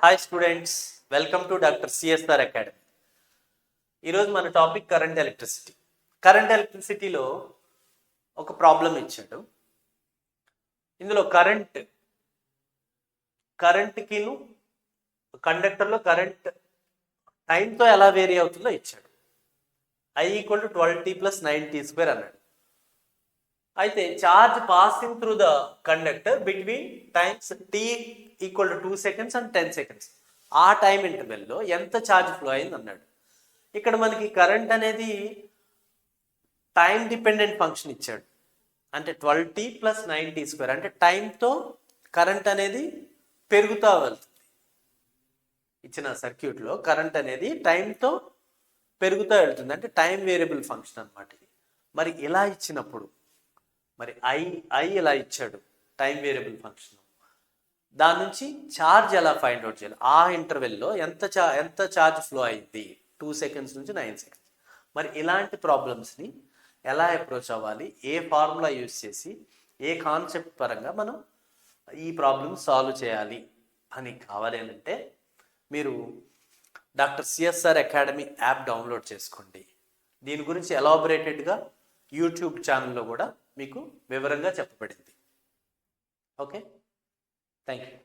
Hi students, welcome to doctor CSR academy. ఈరోజు మన topic current electricity. Current ఎలక్ట్రిసిటీలో ఒక problem ఇచ్చాడు. ఇందులో కరెంట్కిను కండక్టర్లో కరెంట్ టైంతో ఎలా వేరీ అవుతుందో ఇచ్చాడు. I equal to 12t + 9t² అన్నాడు. అయితే charge passing through the conductor between times t equal to 2 seconds and 10 seconds. ఆ టైం ఇంటర్వెల్లో ఎంత ఛార్జ్ ఫ్లో అయింది అన్నాడు. ఇక్కడ మనకి కరెంట్ అనేది టైం డిపెండెంట్ ఫంక్షన్ ఇచ్చాడు. అంటే 12t + 9t², అంటే టైంతో కరెంట్ అనేది పెరుగుతూ వెళ్తుంది. ఇచ్చిన సర్క్యూట్లో కరెంట్ అనేది టైంతో పెరుగుతూ వెళ్తుంది, అంటే టైం వేరియబుల్ ఫంక్షన్ అనమాట. మరి ఇలా ఇచ్చినప్పుడు మరి ఐ ఇలా ఇచ్చాడు, టైం వేరియబుల్ ఫంక్షన్. దాని నుంచి ఛార్జ్ ఎలా ఫైండ్ అవుట్ చేయాలి? ఆ ఇంటర్వెల్లో ఎంత ఛార్జ్ ఫ్లో అయింది, 2 seconds నుంచి 9 seconds. మరి ఇలాంటి ప్రాబ్లమ్స్ని ఎలా అప్రోచ్ అవ్వాలి, ఏ ఫార్ములా యూజ్ చేసి ఏ కాన్సెప్ట్ పరంగా మనం ఈ ప్రాబ్లమ్ సాల్వ్ చేయాలి అని కావాలి అంటే మీరు doctor CSR academy app download చేసుకోండి. దీని గురించి ఎలాబొరేటెడ్గా యూట్యూబ్ ఛానల్లో కూడా మీకు వివరంగా చెప్పబడింది. Okay, thank you.